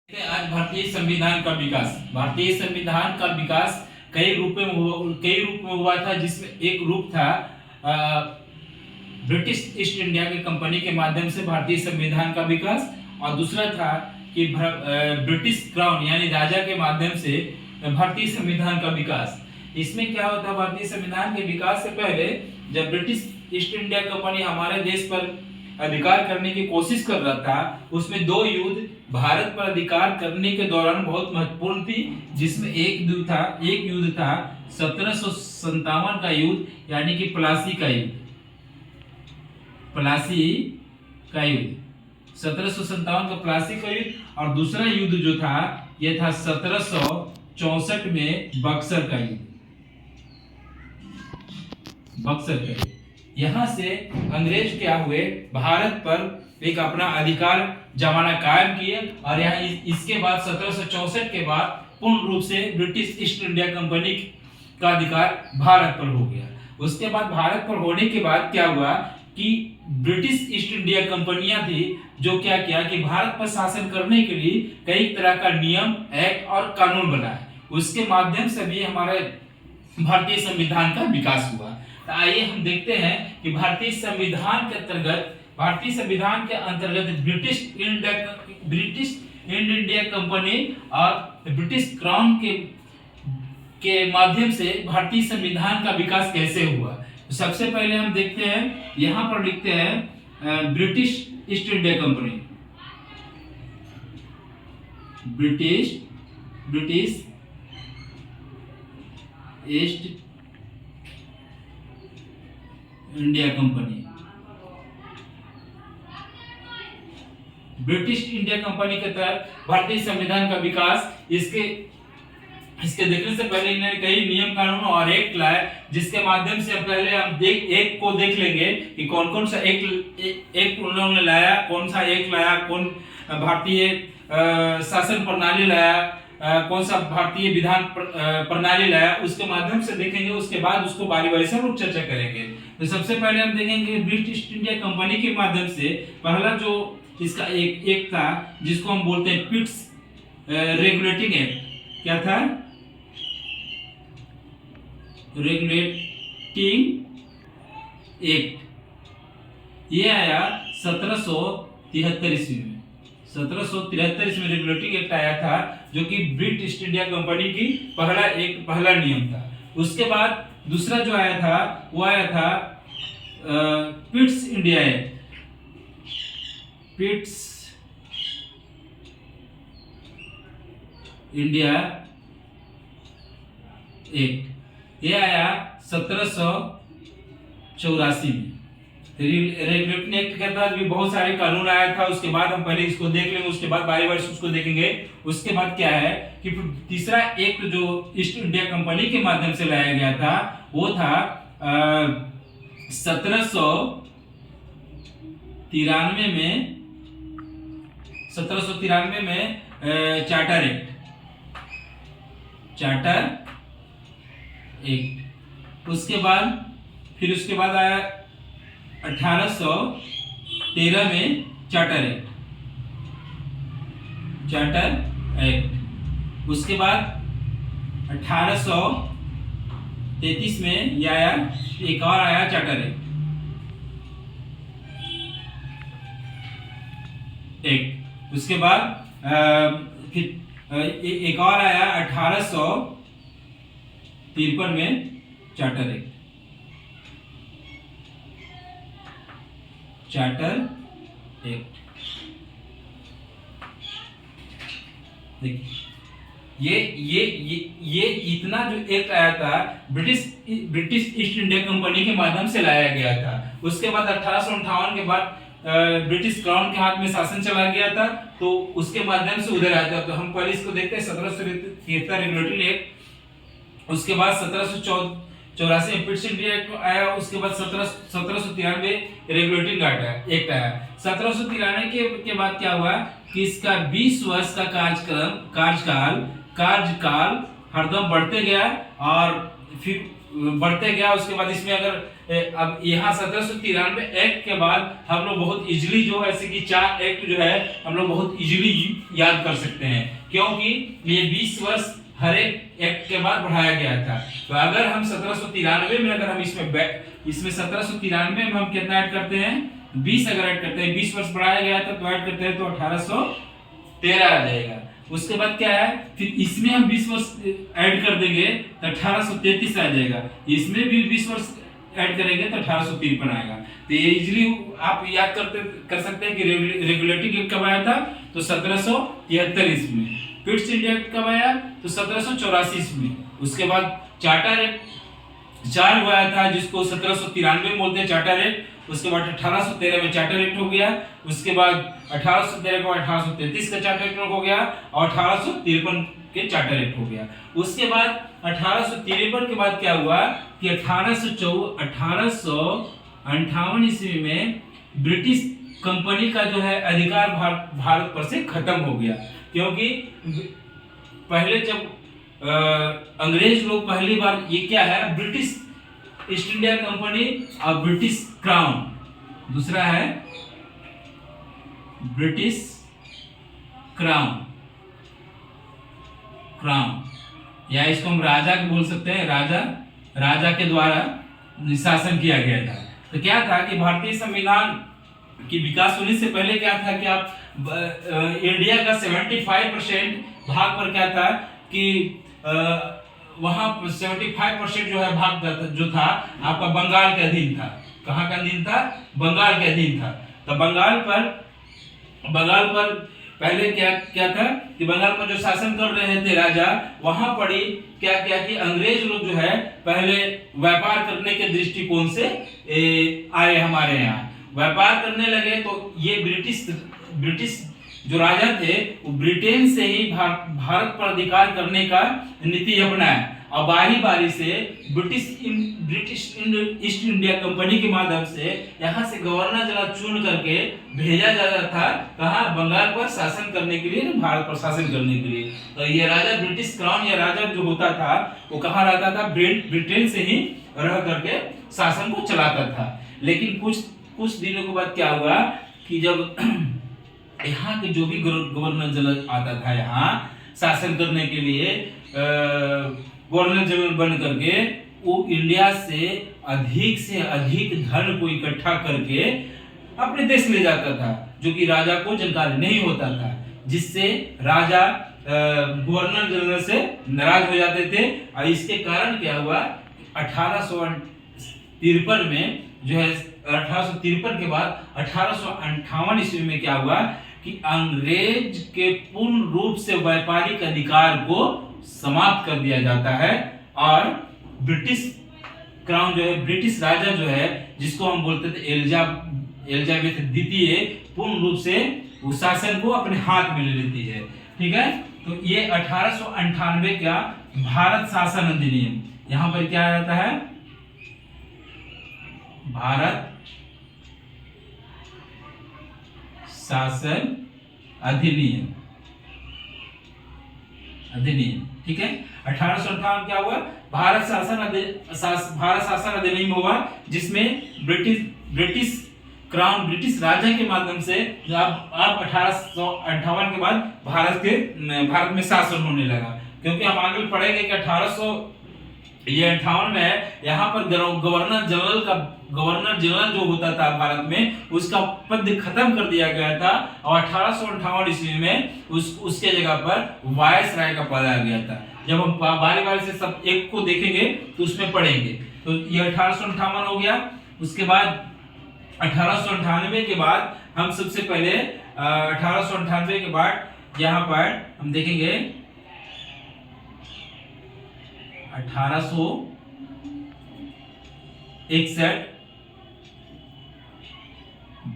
आज भारतीय संविधान का विकास कई रूप में हुआ था, जिसमें एक रूप था ब्रिटिश ईस्ट इंडिया की कंपनी के माध्यम से भारतीय संविधान का विकास, और दूसरा था कि ब्रिटिश क्राउन यानी राजा के माध्यम से भारतीय संविधान का विकास। इसमें क्या होता है, भारतीय संविधान के विकास से पहले जब ब्रिटिश ईस्ट इंडिया कंपनी हमारे देश पर अधिकार करने की कोशिश कर रहा था, उसमें दो युद्ध भारत पर अधिकार करने के दौरान बहुत महत्वपूर्ण थी, जिसमें एक युद्ध था 1757 का युद्ध, यानी कि प्लासी का युद्ध। 1757 का प्लासी का युद्ध, और दूसरा युद्ध जो था यह था 1764 में बक्सर का युद्ध। यहाँ से अंग्रेज क्या हुए, भारत पर एक अपना अधिकार जमाना कायम किए, और यहाँ इसके बाद 1764 के बाद पूर्ण रूप से ब्रिटिश ईस्ट इंडिया कंपनी का अधिकार भारत पर हो गया। उसके बाद भारत पर होने के बाद क्या हुआ कि ब्रिटिश ईस्ट इंडिया कंपनियां थी जो क्या किया कि भारत पर शासन करने के लिए कई तरह का नियम, एक्ट और कानून बनाए। उसके माध्यम से भी हमारे भारतीय संविधान का विकास हुआ। तो आइए हम देखते हैं कि भारतीय संविधान के अंतर्गत ब्रिटिश ईस्ट इंडिया कंपनी और ब्रिटिश क्राउन के माध्यम से भारतीय संविधान का विकास कैसे हुआ। तो सबसे पहले हम देखते हैं, यहाँ पर लिखते हैं British east India company. British east India company. British India company के तहत भारतीय संविधान का विकास, इसके देखने से पहले इन्होंने कई नियम, कानून और एक्ट लाए, जिसके माध्यम से पहले हम देख लेंगे कि कौन कौन सा एक्ट उन्होंने लाया, कौन सा एक्ट लाया, कौन भारतीय शासन प्रणाली लाया, कौन सा भारतीय विधान प्रणाली लाया, उसके माध्यम से देखेंगे। उसके बाद उसको बारी से हम लोग चर्चा करेंगे। तो सबसे पहले हम देखेंगे ब्रिटिश ईस्ट इंडिया कंपनी के माध्यम से पहला जो इसका एक था, जिसको हम बोलते हैं पिट्स रेगुलेटिंग एक्ट। क्या था? Regulating act. ये आया 1773 ईस्वी में। 1773 में रेगुलेटिंग एक्ट आया था, जो कि ब्रिटिश ईस्ट इंडिया कंपनी की पहला नियम था। उसके बाद दूसरा जो आया था वो आया था Pitt's India act. Pitt's India act, ये आया 1784 में। रेगुलेटिंग एक्ट के तहत भी बहुत सारे कानून आया था। उसके बाद हम पहले इसको देख लेंगे, उसके बाद बारी से उसको देखेंगे। उसके बाद क्या है कि तीसरा एक्ट जो ईस्ट इंडिया कंपनी के माध्यम से लाया गया था वो था 1793 में चार्टर एक्ट। उसके बाद आया 1813 में चार्टर एक्ट। उसके बाद 1833 में ये आया, एक और आया चार्टर एक्ट। उसके बाद फिर एक और आया 1853 में चार्टर एक्ट। देखिए, ये इतना जो एक्ट आया था ब्रिटिश ईस्ट इंडिया कंपनी के माध्यम से लाया गया था। उसके बाद 1858 के बाद ब्रिटिश क्राउन के हाथ में शासन चला गया था, तो उसके माध्यम से उधर आया था। तो हम पहले इसको देखते हैं 1773 रेगुलेटिंग एक्ट। उसके बाद 1784 में पिट्स इंडिया एक्ट आया। उसके बाद 1793 रेगुलेटिंग एक्ट आया। 1793 के बाद क्या हुआ कि इसका 20 वर्ष का कार्यकाल हरदम बढ़ते गया, और फिर बढ़ते गया। उसके बाद इसमें अगर अब यहाँ 1793 एक्ट के बाद हम लोग बहुत इजीली जो है, ऐसे कि 4 एक्ट जो है हम लोग बहुत इजीली याद कर सकते हैं, क्योंकि ये 20 वर्ष हर एक एक्ट के बाद बढ़ाया गया था। तो अगर हम 1793 में अगर हम इसमें 1793 में हम कितना ऐड करते हैं, 20 अगर ऐड करते हैं, 20 वर्ष बढ़ाया गया था तो ऐड करते हैं तो 1813 आ जाएगा। उसके बाद क्या है, फिर इसमें हम 20 वर्ष ऐड कर देंगे तो 1833 आ जाएगा। इसमें भी 20 वर्ष ऐड करेंगे तो 1853 आएगा। तो ये इजीली आप याद कर सकते हैं कि रेगुलेटिंग एक्ट कब आया था, तो 1773 में। पिट्स इंडिया एक्ट कब आया, तो 1784 में। उसके बाद चार्टर एक्ट 4 हुआ था, जिसको 1793 बोलते हैं चार्टर एक्ट। उसके बाद 1813 में चार्टर एक्ट हो गया। उसके बाद 1813 को 1833 का चार्टर एक्ट हो गया और 1853 के चार्टर एक्ट हो गया। उसके बाद 1853 के बाद क्या हुआ कि 1858 ईस्वी में ब्रिटिश कंपनी का जो है अधिकार भारत पर से खत्म हो गया, क्योंकि पहले जब अंग्रेज लोग पहली बार, ये क्या है, ब्रिटिश ईस्ट इंडिया कंपनी और ब्रिटिश क्राउन, दूसरा है ब्रिटिश क्राउन या इसको हम राजा बोल सकते हैं, राजा के द्वारा शासन किया गया था। तो क्या था कि भारतीय संविधान की विकास होने से पहले क्या था कि आप इंडिया का 75% भाग पर क्या था कि वहां 75% जो है भाग जो था आपका बंगाल के अधीन था। कहाँ का अधीन था, बंगाल के अधीन था। तो बंगाल पर पहले क्या था कि बंगाल पर जो शासन कर रहे थे राजा, वहां पर ही क्या कि अंग्रेज लोग जो है पहले व्यापार करने के दृष्टिकोण से आए हमारे यहाँ, व्यापार करने लगे। तो ये ब्रिटिश जो राजा थे वो ब्रिटेन से ही भारत पर अधिकार करने का नीति अपनाया और बारी बारी से ब्रिटिश ईस्ट इंडिया कंपनी के माध्यम से यहाँ से गवर्नर जनरल चुन करके भेजा जाता था, कहाँ, बंगाल पर शासन करने के लिए, भारत पर शासन करने के लिए। तो ये राजा ब्रिटिश क्राउन या राजा जो होता था वो कहाँ रहता था, ब्रिटेन से ही रह करके शासन को चलाता था। लेकिन कुछ दिनों के बाद क्या हुआ कि जब यहाँ के जो भी गवर्नर जनरल आता था यहाँ शासन करने के लिए, गवर्नर जनरल बन करके वो इंडिया से अधिक धन को इकट्ठा करके अपने देश ले जाता था, जो कि राजा को जानकारी नहीं होता था, जिससे राजा गवर्नर जनरल से नाराज हो जाते थे। और इसके कारण क्या हुआ, 1853 में जो है, 1853 के बाद 1858 ईस्वी में क्या हुआ कि अंग्रेज के पूर्ण रूप से व्यापारिक अधिकार को समाप्त कर दिया जाता है और ब्रिटिश क्राउन जो है, ब्रिटिश राजा जो है, जिसको हम बोलते थे एलिजाबेथ द्वितीय, पूर्ण रूप से उस शासन को अपने हाथ में ले लेती है। ठीक है, तो ये 1898 का भारत शासन अधिनियम, यहाँ पर क्या रहता है, भारत शासन अधिनियम। ठीक है, 1858 क्या हुआ, भारत शासन अधिनियम हुआ, जिसमें ब्रिटिश क्राउन, ब्रिटिश राजा के माध्यम से अब 1858 के बाद भारत में शासन होने लगा। क्योंकि हम आगे पढ़ेंगे कि 1858 में यहाँ पर गवर्नर जनरल जो होता था भारत में, उसका पद खत्म कर दिया गया था और 1858 ईस्वी में उसके जगह पर वायसराय का पद आ गया था। जब हम बारी से सब एक को देखेंगे तो उसमें पढ़ेंगे। तो ये 1858 हो गया। उसके बाद 1898 के बाद हम सबसे पहले 1898 के बाद यहाँ पर हम देखेंगे 1861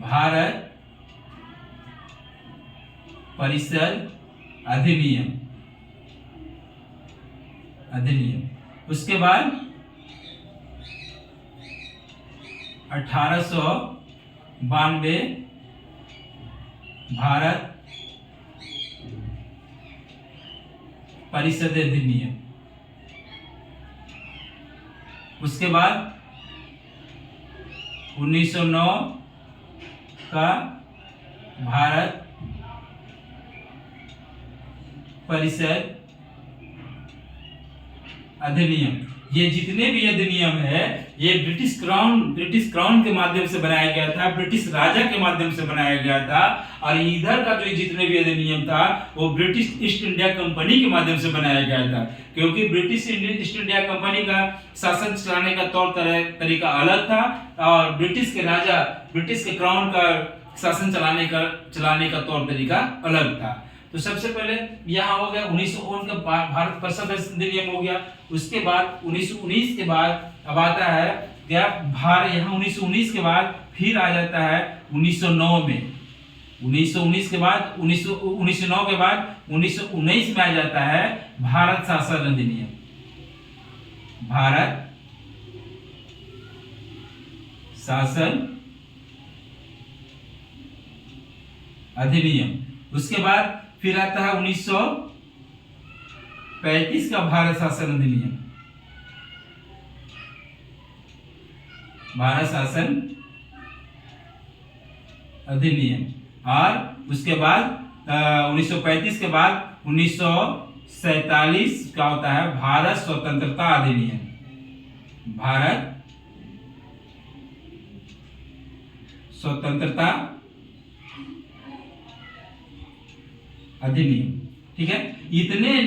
भारत परिषद अधिनियम। उसके बाद 1892 भारत परिषद अधिनियम। उसके बाद 1909 का भारत परिषद अधिनियम। ये जितने भी अधिनियम है ये ब्रिटिश क्राउन के माध्यम से बनाया गया था, ब्रिटिश राजा के माध्यम से बनाया गया था। और इधर का जो जितने भी अधिनियम था वो ब्रिटिश ईस्ट इंडिया कंपनी के माध्यम से बनाया गया था, क्योंकि ब्रिटिश ईस्ट इंडिया कंपनी का शासन चलाने का तौर तरीका अलग था और ब्रिटिश के क्राउन का शासन चलाने का तौर तरीका अलग था। तो सबसे पहले यहाँ हो गया 1909 का भारत परिषद अधिनियम हो गया। उसके बाद 1919 के बाद अब आता है क्या भारत, यहाँ 1919 के बाद फिर आ जाता है 1909 में। 1919 के बाद 1909 के बाद 1919 में आ जाता है भारत शासन अधिनियम, भारत शासन अधिनियम। उसके बाद फिर आता है 1935 का भारत शासन अधिनियम, भारत शासन अधिनियम। और उसके बाद 1935 के बाद 1947 का होता है भारत स्वतंत्रता अधिनियम, भारत स्वतंत्रता अधिनियम। ठीक है, इतने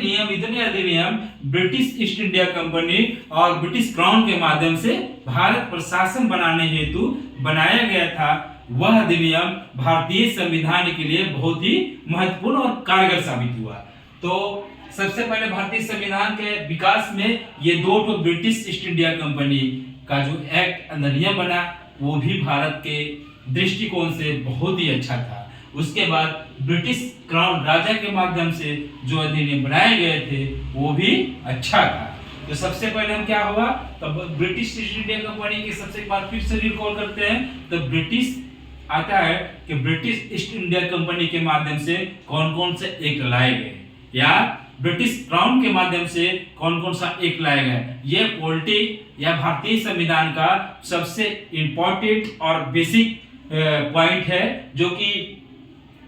अधिनियम ब्रिटिश ईस्ट इंडिया कंपनी और ब्रिटिश क्राउन के माध्यम से भारत प्रशासन बनाने हेतु बनाया गया था। वह अधिनियम भारतीय संविधान के लिए बहुत ही महत्वपूर्ण और कारगर साबित हुआ। तो सबसे पहले भारतीय संविधान के विकास में ये दो ब्रिटिश ईस्ट इंडिया कंपनी का जो एक्ट अधिनियम बना वो भी भारत के दृष्टिकोण से बहुत ही अच्छा था। उसके बाद ब्रिटिश क्राउन राजा के माध्यम से जो अधिनियम बनाए गए थे वो भी अच्छा था। तो सबसे पहले हम क्या हुआ, तब ब्रिटिश ईस्ट इंडिया कंपनी के सबसे बार फिर से रिकॉल करते हैं। तो ब्रिटिश आता है कि ब्रिटिश ईस्ट इंडिया कंपनी के माध्यम से कौन कौन से एक्ट लाए गए या ब्रिटिश क्राउन के माध्यम से कौन कौन सा एक्ट लाया गया। ये पॉलिटी या भारतीय संविधान का सबसे इंपॉर्टेंट और बेसिक पॉइंट है, जो कि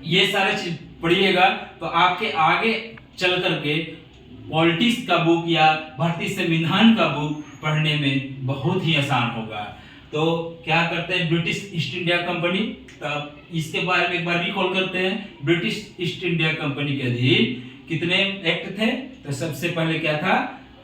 ये सारे चीज पढ़िएगा तो आपके आगे चल करके पॉलिटिक्स का बुक या भारतीय संविधान का बुक पढ़ने में बहुत ही आसान होगा। तो क्या करते हैं ब्रिटिश ईस्ट इंडिया कंपनी, तब इसके बारे में एक बार रिकॉल करते हैं। ब्रिटिश ईस्ट इंडिया कंपनी के अधीन कितने एक्ट थे, तो सबसे पहले क्या था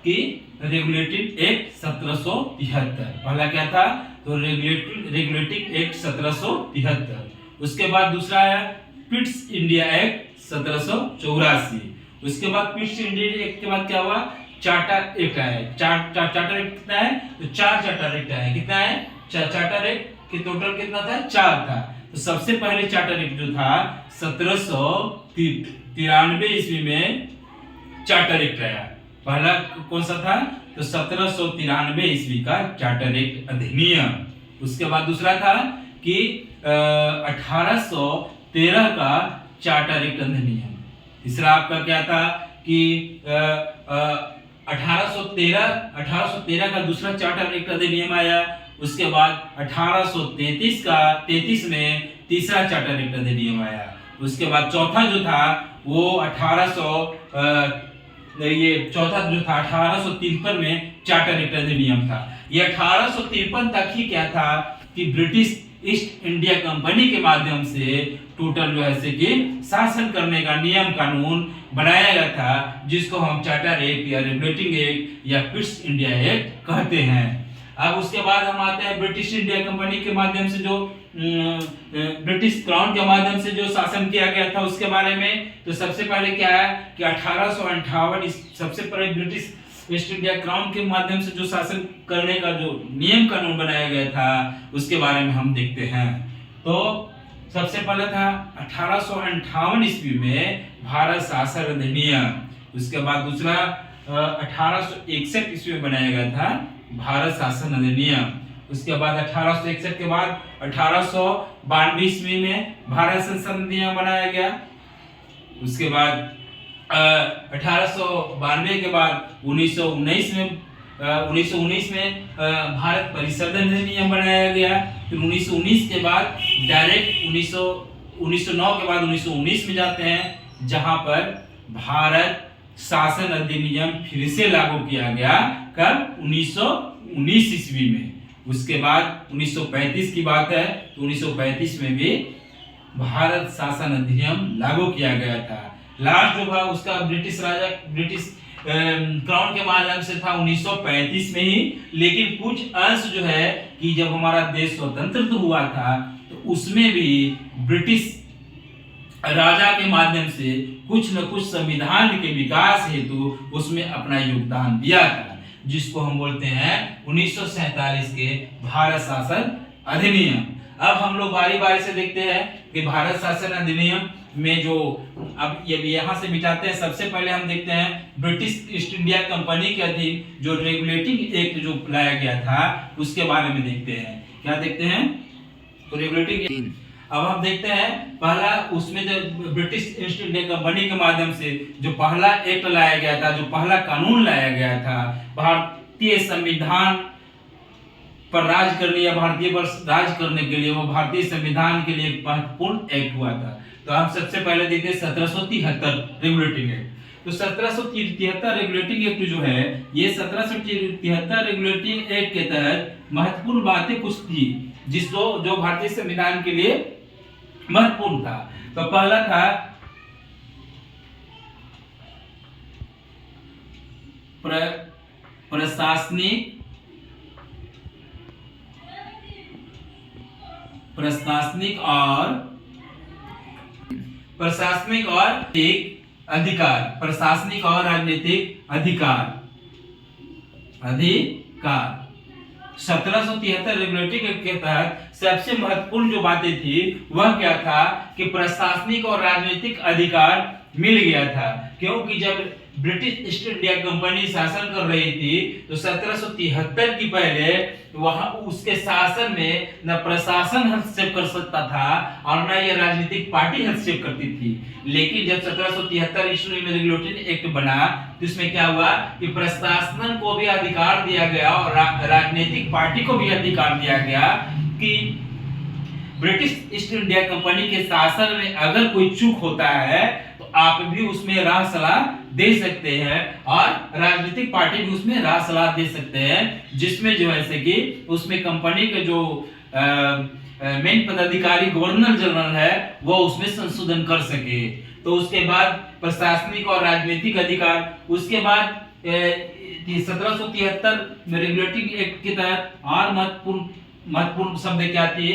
कि रेगुलेटिंग एक्ट 1773, पहला क्या था तो रेगुलेटिंग एक्ट 1773। उसके बाद दूसरा आया पिट्स इंडिया एक्ट 1784। उसके बाद पिट्स इंडिया एक्ट के बाद क्या हुआ, चार्टर एक्ट आया। चार्टर एक्ट कितना है, तो 4 चार्टर एक्ट आया। कितना है, चार्टर एक्ट के टोटल कितना था, 4 था। तो सबसे पहले चार्टर एक्ट जो था 1793 ईस्वी में चार्टर एक्ट आया। पहला कौन सा था, तो 1793 ईस्वी का चार्टर एक्ट अधिनियम। उसके बाद दूसरा था कि 1813 का चार्टर एक्ट अधिनियम। तीसरा आपका क्या था कि 1813 का दूसरा चार्टर एक्ट अधिनियम आया। उसके बाद 1833 में तीसरा चार्टर एक्ट अधिनियम आया। उसके बाद चौथा जो था वो 1853 में चार्टर एक्ट अधिनियम था। ये 1853 तक ही क्या था कि ब्रिटिश ईस्ट इंडिया कंपनी के माध्यम से टोटल जो है कि शासन करने का नियम कानून बनाया गया था, जिसको हम चार्टर एक्ट या रेगुलेटिंग एक्ट या पिट्स इंडिया एक्ट कहते हैं। अब उसके बाद हम आते हैं ब्रिटिश इंडिया कंपनी के माध्यम से जो ब्रिटिश क्राउन के माध्यम से जो शासन किया गया था उसके बारे में। तो सबसे पहले क्या है कि 1858 सबसे पहले ब्रिटिश ईस्ट इंडिया क्राउन के माध्यम से जो शासन करने का जो नियम कानून बनाया गया था उसके बारे में हम देखते हैं। तो सबसे पहले था 1858 ईस्वी में भारत शासन अधिनियम। उसके बाद दूसरा 1861 ईस्वी में बनाया गया था भारत शासन अधिनियम। उसके बाद 1861 के बाद 1892 ईस्वी में भारत संसद अधिनियम बनाया गया। उसके बाद 1892 के बाद 1919 में 1919 में भारत परिषद अधिनियम बनाया गया। फिर 1919 के बाद डायरेक्ट 1909 के बाद 1919 में जाते हैं, जहां पर भारत शासन अधिनियम फिर से लागू किया गया। कब? 1919 ईस्वी में। उसके बाद 1935 की बात है तो 1935 में भी भारत शासन अधिनियम लागू किया गया था। लास्ट जो था उसका ब्रिटिश क्राउन के माध्यम से था 1935 में ही। लेकिन कुछ अंश जो है कि जब हमारा देश स्वतंत्र हुआ था तो उसमें भी ब्रिटिश राजा के माध्यम से कुछ न कुछ संविधान के विकास हेतु उसमें अपना योगदान दिया था, जिसको हम बोलते हैं 1947 के भारत शासन अधिनियम। अब हम लोग बारी बारी से देखते हैं कि भारत शासन अधिनियम में जो अब ये यहाँ से मिटाते हैं। सबसे पहले हम देखते हैं ब्रिटिश ईस्ट इंडिया कंपनी के अधीन जो रेगुलेटिंग एक्ट जो लाया गया था उसके बारे में देखते हैं। क्या देखते हैं? तो रेगुलेटिंग। अब हम देखते हैं पहला उसमें जो ब्रिटिश ईस्ट इंडिया कंपनी के माध्यम से जो पहला एक्ट लाया गया था, जो पहला कानून लाया गया था, भारतीय संविधान पर राज करने या भारतीय पर राज करने के लिए, वो भारतीय संविधान के लिए एक महत्वपूर्ण एक्ट हुआ था। तो हम सबसे पहले देखते हैं 1773 रेगुलेटिंग एक्ट। तो 1773 रेगुलेटिंग एक्ट जो है, ये 1773 रेगुलेटिंग एक्ट के तहत महत्वपूर्ण बातें कुछ थी जिसको जो भारतीय संविधान के लिए महत्वपूर्ण था। तो पहला था प्रशासनिक और अधिकार, प्रशासनिक और राजनीतिक अधिकार। 1773 रेगुलेटिंग एक्ट के तहत सबसे महत्वपूर्ण जो बातें थी वह क्या था कि प्रशासनिक और राजनीतिक अधिकार मिल गया था। क्योंकि जब ब्रिटिश ईस्ट इंडिया कंपनी शासन कर रही थी तो 1773 की पहले वहां उसके शासन में न प्रशासन हस्तक्षेप कर सकता था और न ये राजनीतिक पार्टी हस्तक्षेप करती थी। लेकिन जब 1773 ईस्वी में रेगुलेटिंग एक्ट बना तो इसमें क्या हुआ कि प्रशासन को भी अधिकार दिया गया और राजनीतिक पार्टी को भी अधिकार दिया गया कि ब्रिटिश ईस्ट इंडिया कंपनी के शासन में अगर कोई चूक होता है तो आप भी उसमें राय सलाह दे सकते हैं और राजनीतिक पार्टी भी उसमें राय सलाह दे सकते हैं, जिसमें जो है कि उसमें कंपनी के जो मेन पदाधिकारी गवर्नर जनरल है वो उसमें संशोधन कर सके। तो उसके बाद प्रशासनिक और राजनीतिक अधिकार। उसके बाद 1773 में रेगुलेटिंग एक्ट के तहत और महत्वपूर्ण शब्द क्या थे,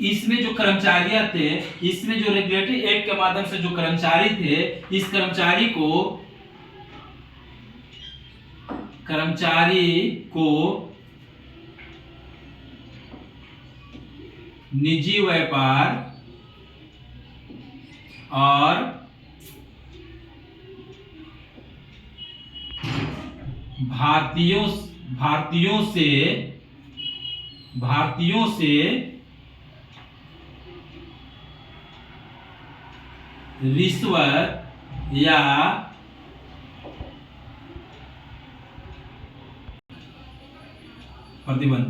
इसमें जो कर्मचारी थे, इसमें जो रेगुलेटरी एक्ट के माध्यम से जो कर्मचारी थे, इस कर्मचारी को निजी व्यापार और भारतीयों से रिश्वत या प्रतिबंध।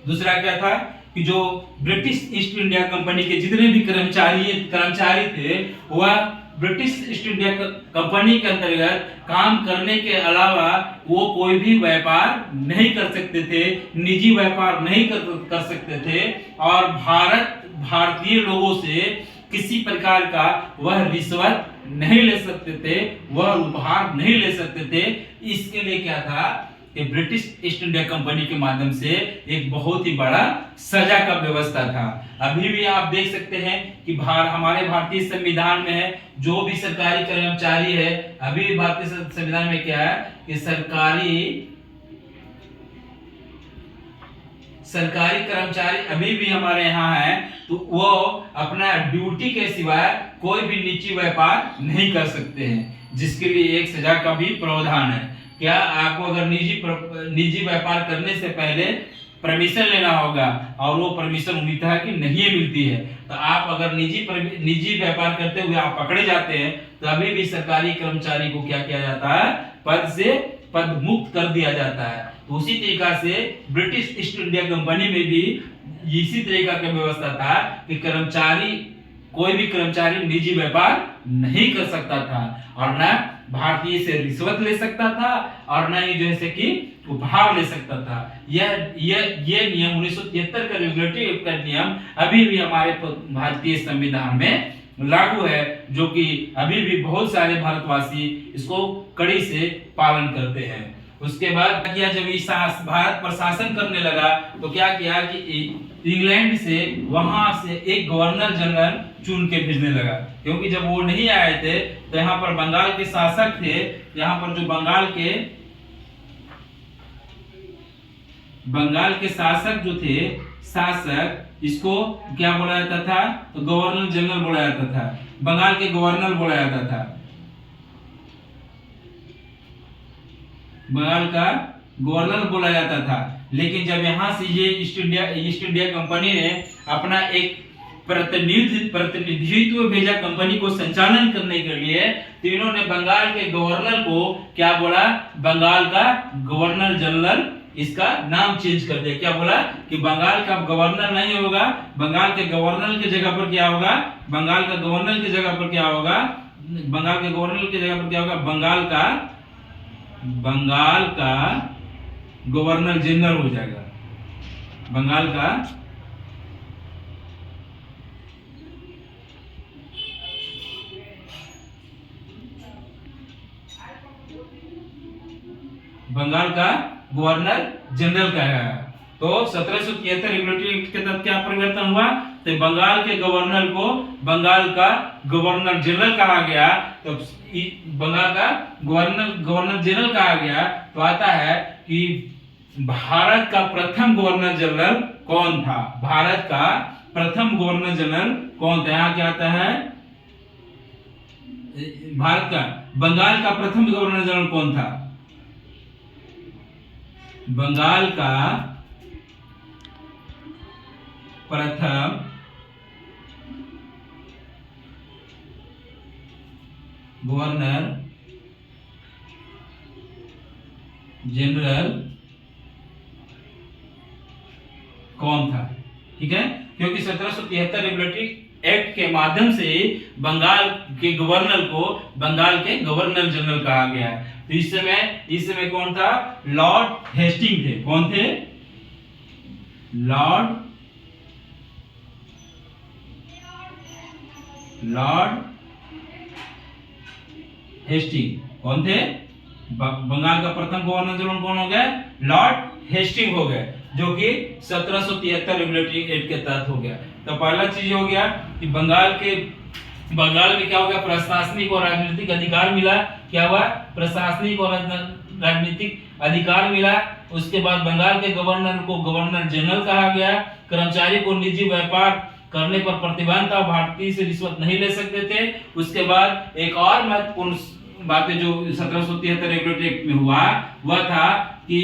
दूसरा क्या था कि जो ब्रिटिश ईस्ट इंडिया कंपनी के जितने भी कर्मचारी थे वह ब्रिटिश ईस्ट इंडिया कंपनी के अंतर्गत काम करने के अलावा वो कोई भी व्यापार नहीं कर सकते थे, निजी व्यापार नहीं कर सकते थे और भारतीय लोगों से किसी प्रकार का वह रिश्वत नहीं ले सकते थे, वह उपहार नहीं ले सकते थे। इसके लिए क्या था कि ब्रिटिश ईस्ट इंडिया कंपनी के माध्यम से एक बहुत ही बड़ा सजा का व्यवस्था था। अभी भी आप देख सकते हैं कि हमारे भारतीय संविधान में है जो भी सरकारी कर्मचारी है, अभी भी भारतीय संविधान में क्या है कि सरकारी कर्मचारी अभी भी हमारे यहाँ है तो वो अपना ड्यूटी के सिवाय कोई भी निजी व्यापार नहीं कर सकते हैं, जिसके लिए एक सजा का भी प्रावधान है। क्या आपको अगर निजी व्यापार करने से पहले परमिशन लेना होगा और वो परमिशन उम्मीद है कि नहीं मिलती है, तो आप अगर निजी व्यापार करते हुए आप पकड़े जाते हैं तो अभी भी सरकारी कर्मचारी को क्या किया जाता है, पद से पद मुक्त कर दिया जाता है। तो उसी तरीका से ब्रिटिश ईस्ट इंडिया कंपनी में भी इसी तरीका की व्यवस्था था कि कर्मचारी, कोई भी कर्मचारी निजी व्यापार नहीं कर सकता था और न भारतीय से रिश्वत ले सकता था और न ही जैसे कि उपहार ले सकता था। ये नियम 1973 का रेगुलेटरी एक्ट का नियम अभी भी हमारे भारतीय संविधान में लागू है, जो कि अभी भी बहुत सारे भारतवासी इसको कड़ी से पालन करते हैं। उसके बाद किया, जब भारत पर शासन करने लगा तो क्या किया कि इंग्लैंड से वहां से एक गवर्नर जनरल चुन के भेजने लगा, क्योंकि जब वो नहीं आए थे तो यहाँ पर बंगाल के शासक थे। यहाँ पर जो बंगाल के शासक जो थे, इसको क्या बोला जाता था, तो गवर्नर जनरल बोला जाता था, बंगाल के गवर्नर बोला जाता था, बंगाल का गवर्नर बोला जाता था। लेकिन जब यहाँ से ये ईस्ट इंडिया कंपनी ने अपना एक प्रतिनिधित्व भेजा कंपनी को संचालन करने के लिए, तो इन्होंने बंगाल के गवर्नर को क्या बोला, बंगाल का गवर्नर जनरल इसका नाम चेंज कर दिया। क्या बोला कि बंगाल का गवर्नर नहीं होगा, बंगाल के गवर्नर की जगह पर क्या होगा, बंगाल का गवर्नर की जगह पर क्या होगा, बंगाल के गवर्नर की जगह पर क्या होगा, बंगाल का गवर्नर जनरल हो जाएगा। बंगाल का गवर्नर जनरल का है। तो 1773 रेगुलेटरी एक्ट के तहत क्या परिवर्तन हुआ, तो बंगाल के गवर्नर को बंगाल का गवर्नर जनरल कहा गया। तो बंगाल का गवर्नर जनरल कहा गया। तो आता है कि भारत का प्रथम गवर्नर जनरल कौन था, भारत का प्रथम गवर्नर जनरल कौन था, यहाँ क्या आता है, भारत का बंगाल का प्रथम गवर्नर जनरल कौन था, बंगाल का प्रथम गवर्नर जनरल कौन था। ठीक है, क्योंकि 1773 रेगुलेटरी एक्ट के माध्यम से बंगाल के गवर्नर को बंगाल के गवर्नर जनरल कहा गया। तो इस समय कौन था, लॉर्ड हेस्टिंग थे। कौन थे, लॉर्ड हेस्टिंग कौन थे, बंगाल का प्रथम गवर्नर जनरल कौन हो गया, लॉर्ड हेस्टिंग हो गए, जो कि 1773 रेगुलेटरी एक्ट के तहत हो गया। तो पहला चीज हो गया कि बंगाल में क्या हो गया, प्रशासनिक और राजनीतिक अधिकार मिला। क्या हुआ, प्रशासनिक और राजनीतिक अधिकार मिला। उसके बाद बंगाल के गवर्नर को गवर्नर जनरल कहा गया। कर्मचारी को निजी व्यापार करने पर प्रतिबंध था, भारतीय से रिश्वत नहीं ले सकते थे। उसके बाद एक और महत्वपूर्ण बातें जो 1773 रेगुलेटरी एक्ट में हुआ वह था कि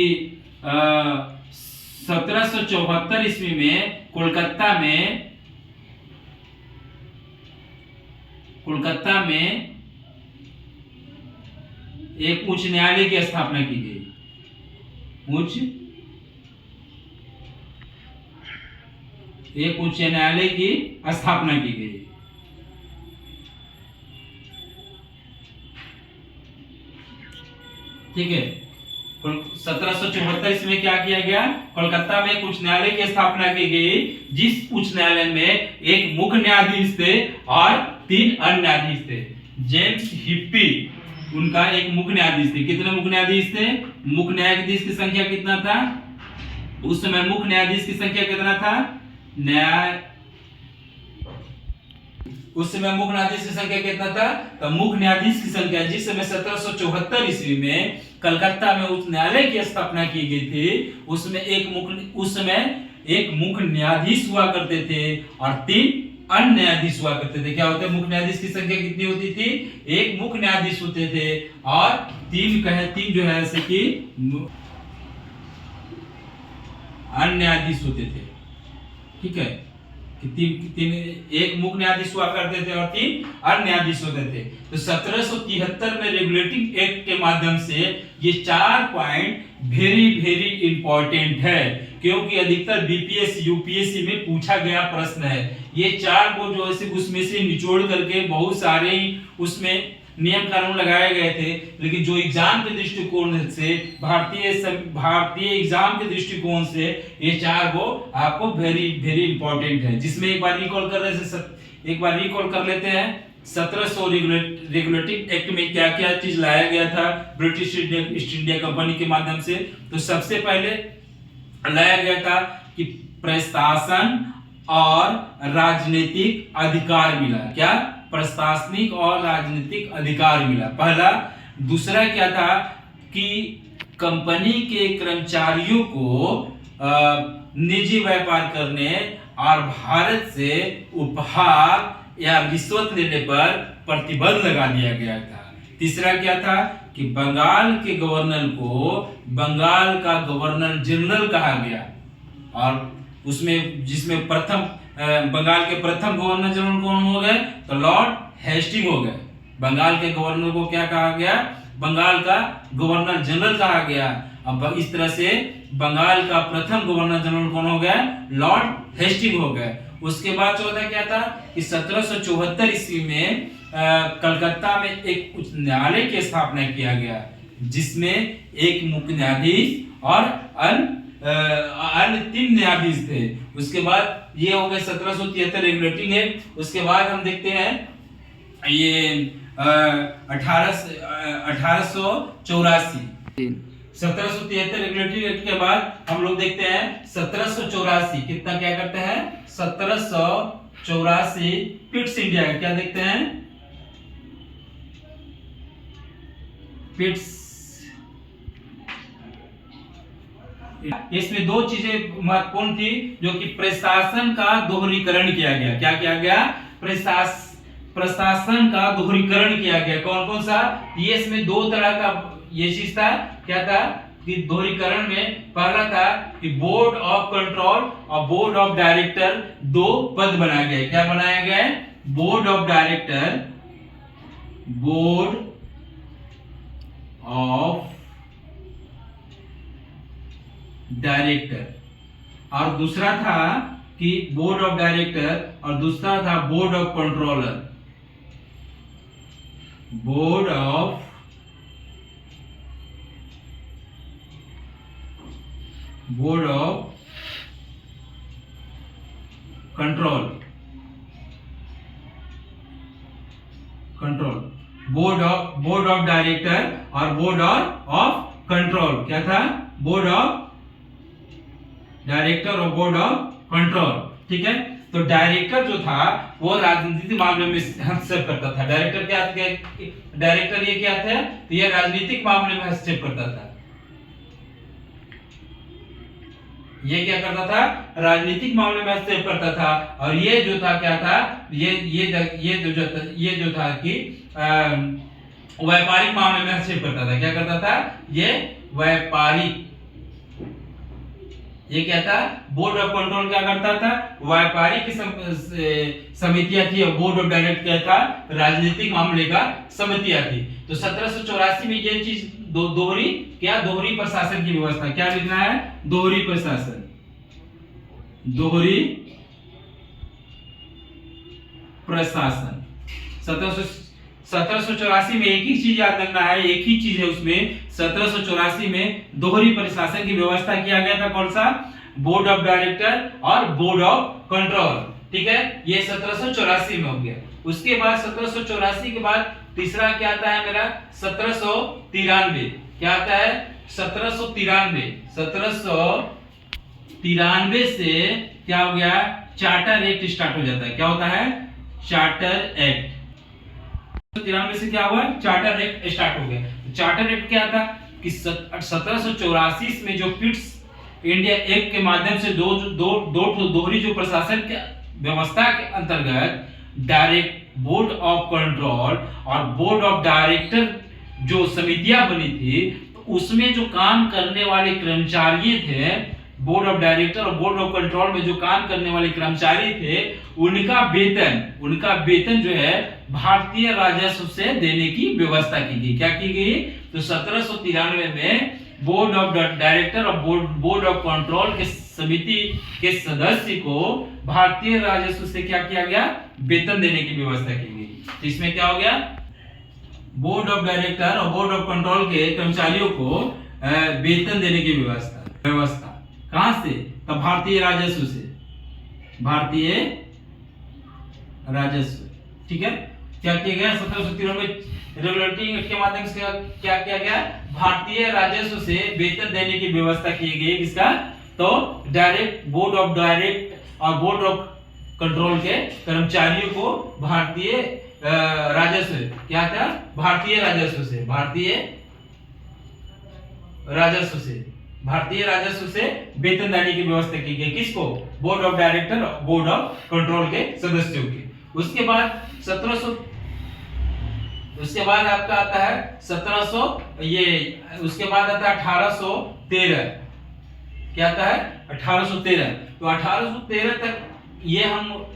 1774 ईस्वी में कोलकाता में एक उच्च न्यायालय की स्थापना की गई। एक उच्च न्यायालय की स्थापना की गई। ठीक है, 1774 में क्या किया गया, कोलकाता में उच्च न्यायालय की स्थापना की गई, जिस उच्च न्यायालय में एक मुख्य न्यायाधीश थे और 3 अन्य न्यायाधीश थे। जेम्स हिप्पी उनका एक मुख्य न्यायाधीश थे। कितने मुख्य न्यायाधीश थे, मुख्य न्यायाधीश की संख्या कितना था उस समय, मुख्य न्यायाधीश की संख्या कितना था, उस समय मुख्य न्यायाधीश की संख्या कितना था, तो मुख्य न्यायाधीश की संख्या जिस समय 1774 ईस्वी में कलकत्ता में उच्च न्यायालय की स्थापना की गई थी, उसमें उस समय एक मुख्य न्यायाधीश हुआ करते थे और 3 अन्य न्यायाधीश हुआ करते थे। क्या होते, मुख्य न्यायाधीश की संख्या कितनी होती थी, एक मुख्य न्यायाधीश होते थे और 3 जो है जैसे कि अन्य न्यायाधीश होते थे। ठीक है, कि तीन एक मुख्य न्यायाधीश हुआ करते थे और 3 अन्य न्यायाधीश होते थे। तो 1773 में रेगुलेटिंग एक्ट के माध्यम से ये 4 पॉइंट वेरी वेरी इंपॉर्टेंट है, क्योंकि अधिकतर बीपीएससी यूपीएससी में पूछा गया प्रश्न है। ये 4 को जो है उसमें से निचोड़ करके बहुत सारे उसमें नियम कानून लगाए गए थे, लेकिन जो एग्जाम के दृष्टिकोण से भारतीय एग्जाम के दृष्टिकोण से ये 4 को आपको वेरी वेरी इंपॉर्टेंट है। जिसमें एक बार रिकॉल कर लेते हैं 1700 रेगुलेटिंग एक्ट में क्या क्या चीज लाया गया था ब्रिटिश ईस्ट इंडिया कंपनी के माध्यम से। तो सबसे पहले लाया गया था कि प्रशासन और राजनीतिक अधिकार मिला। क्या? प्रशासनिक और राजनीतिक अधिकार मिला, पहला। दूसरा क्या था कि कंपनी के कर्मचारियों को निजी व्यापार करने और भारत से उपहार या रिश्वत लेने पर प्रतिबंध लगा दिया गया था। तीसरा क्या था कि बंगाल के गवर्नर को बंगाल का गवर्नर जनरल कहा गया, और उसमें जिसमें बंगाल के प्रथम गवर्नर जनरल कौन हो गए? तो लॉर्ड हेस्टिंग हो गए। बंगाल के गवर्नर को क्या कहा गया? बंगाल का गवर्नर जनरल कहा गया। अब इस तरह से बंगाल का प्रथम गवर्नर जनरल कौन हो गया? लॉर्ड हेस्टिंग हो गए। उसके बाद चौथा क्या था कि 1774 ईस्वी में कलकत्ता में एक उच्च न्यायालय की स्थापना किया गया, जिसमें एक मुख्य न्यायाधीश और अन्य 3 न्यायाधीश थे। उसके बाद ये हो गए 1773 रेगुलेटिंग है। उसके बाद हम देखते हैं ये 1884 1773 रेगुलेटरी एक्ट के बाद हम लोग देखते हैं 1784 कितना क्या करते हैं 1784 पिट्स इंडिया क्या देखते हैं पिट्स। इसमें 2 चीजें महत्वपूर्ण थी जो कि प्रशासन का दोहरीकरण किया गया। क्या किया गया? प्रशासन का दोहरीकरण किया गया। कौन कौन सा? ये इसमें 2 तरह का ये चीज था। क्या था कि दोहरीकरण में पहला था कि बोर्ड ऑफ कंट्रोल और बोर्ड ऑफ डायरेक्टर 2 पद बनाए गए। क्या बनाया गया? Board of director, board of director, और दूसरा था कि बोर्ड ऑफ डायरेक्टर और दूसरा था board of controller, board of control, board of director और बोर्ड ऑफ कंट्रोल। क्या था? बोर्ड ऑफ डायरेक्टर और बोर्ड ऑफ कंट्रोल। ठीक है, तो डायरेक्टर जो था वो राजनीतिक मामले में हस्तक्षेप करता था। डायरेक्टर ये क्या था? तो ये राजनीतिक मामले में हस्तक्षेप करता था। ये क्या करता था? राजनीतिक मामले में हस्तक्षेप करता था। और ये जो था क्या था? ये जो था कि व्यापारिक मामले में हस्तक्षेप करता था। क्या करता था? ये व्यापारिक, ये क्या था? बोर्ड ऑफ कंट्रोल क्या करता था? व्यापारिक समितियां थी, और बोर्ड ऑफ डायरेक्टर क्या था? राजनीतिक मामले का समितियां थी। तो 1784 में ये चीज दोहरी प्रशासन की व्यवस्था। क्या लिखना है? दोहरी प्रशासन, दोहरी प्रशासन। 1784 में एक ही चीज याद रखना है, एक ही चीज है उसमें। 1784 में दोहरी प्रशासन की व्यवस्था किया गया था। कौन सा? बोर्ड ऑफ डायरेक्टर और बोर्ड ऑफ कंट्रोल। ठीक है, ये 1784 में हो गया। उसके बाद 1784 के बाद तीसरा क्या आता है मेरा? 1793। क्या आता है? 1793 से क्या हो गया? चार्टर एक्ट स्टार्ट हो जाता है। क्या होता है? Charter act. 93 से क्या हुआ? चार्टर एक्ट स्टार्ट हो गया। चार्टर एक्ट क्या था कि 1784 में जो पिट्स इंडिया एक्ट के माध्यम से दोहरी जो प्रशासन के व्यवस्था के अंतर्गत डायरेक्ट बोर्ड ऑफ कंट्रोल और बोर्ड ऑफ डायरेक्टर जो समितियां बनी थी, तो उसमें जो काम करने वाले कर्मचारी थे बोर्ड ऑफ डायरेक्टर और बोर्ड ऑफ कंट्रोल में जो काम करने वाले कर्मचारी थे, उनका वेतन जो है भारतीय राजस्व से देने की व्यवस्था की गई। क्या की गई? तो 1793 में बोर्ड ऑफ डायरेक्टर और बोर्ड ऑफ कंट्रोल के समिति के सदस्य को भारतीय राजस्व से क्या किया गया? वेतन देने की व्यवस्था की गई। तो इसमें क्या हो गया? बोर्ड ऑफ डायरेक्टर और बोर्ड ऑफ कंट्रोल के कर्मचारियों को वेतन देने की व्यवस्था कहां से? तो भारतीय राजस्व से, भारतीय राजस्व। ठीक है, क्या किया गया? 1793 में रेगुलेटिंग एक्ट के माध्यम से क्या किया गया? भारतीय राजस्व से वेतन देने की व्यवस्था की गई। किसका? तो बोर्ड ऑफ डायरेक्ट और बोर्ड ऑफ कंट्रोल के कर्मचारियों को भारतीय राजस्व, क्या था? भारतीय राजस्व से, भारतीय राजस्व से वेतन देने की व्यवस्था की गई। किसको? Board of director, board of control के सदस्यों की। उसके बाद 1700, उसके बाद आपका आता है 1700, उसके बाद आता है 1813। क्या आता है? 1813। तो 1813 तक ये हम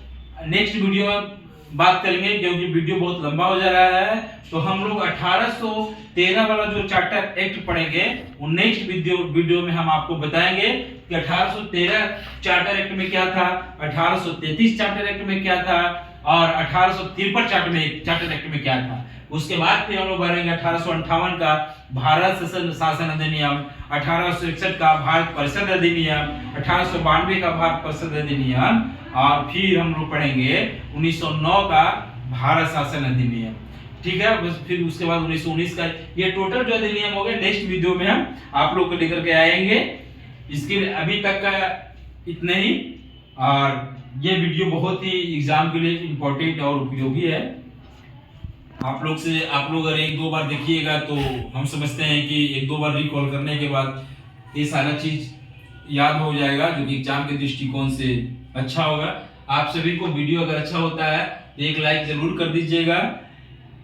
नेक्स्ट वीडियो में बात करेंगे, क्योंकि वीडियो बहुत लंबा हो जा रहा है। तो हम लोग 1813 वाला जो चार्टर एक्ट पढ़ेंगे, वो नेक्स्ट वीडियो में हम आपको बताएंगे कि 1813 चार्टर एक्ट में क्या था, 1833 चार्टर एक्ट में क्या था, और 1853 चार्टर एक्ट में क्या था। उसके बाद फिर हम लोग बढ़ेंगे 1858 का भारत शासन अधिनियम, 1861 का भारत परिषद अधिनियम, 1892 का भारत परिषद अधिनियम, और फिर हम लोग पढ़ेंगे 1909 का भारत शासन अधिनियम। ठीक है, बस फिर उसके बाद 1919 का। ये टोटल जो अधिनियम हो गए, नेक्स्ट वीडियो में हम आप लोग को लेकर के आएंगे। इसके अभी तक का इतने ही, और ये वीडियो बहुत ही एग्जाम के लिए इम्पोर्टेंट और उपयोगी है। आप लोग अगर एक दो बार देखिएगा तो हम समझते हैं कि एक दो बार रिकॉल करने के बाद ये सारा चीज याद हो जाएगा, जो कि एग्जाम के दृष्टिकोण से अच्छा होगा। आप सभी को वीडियो अगर अच्छा होता है तो एक लाइक जरूर कर दीजिएगा,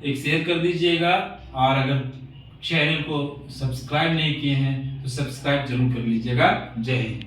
एक शेयर कर दीजिएगा, और अगर चैनल को सब्सक्राइब नहीं किए हैं तो सब्सक्राइब जरूर कर लीजिएगा। जय हिंद।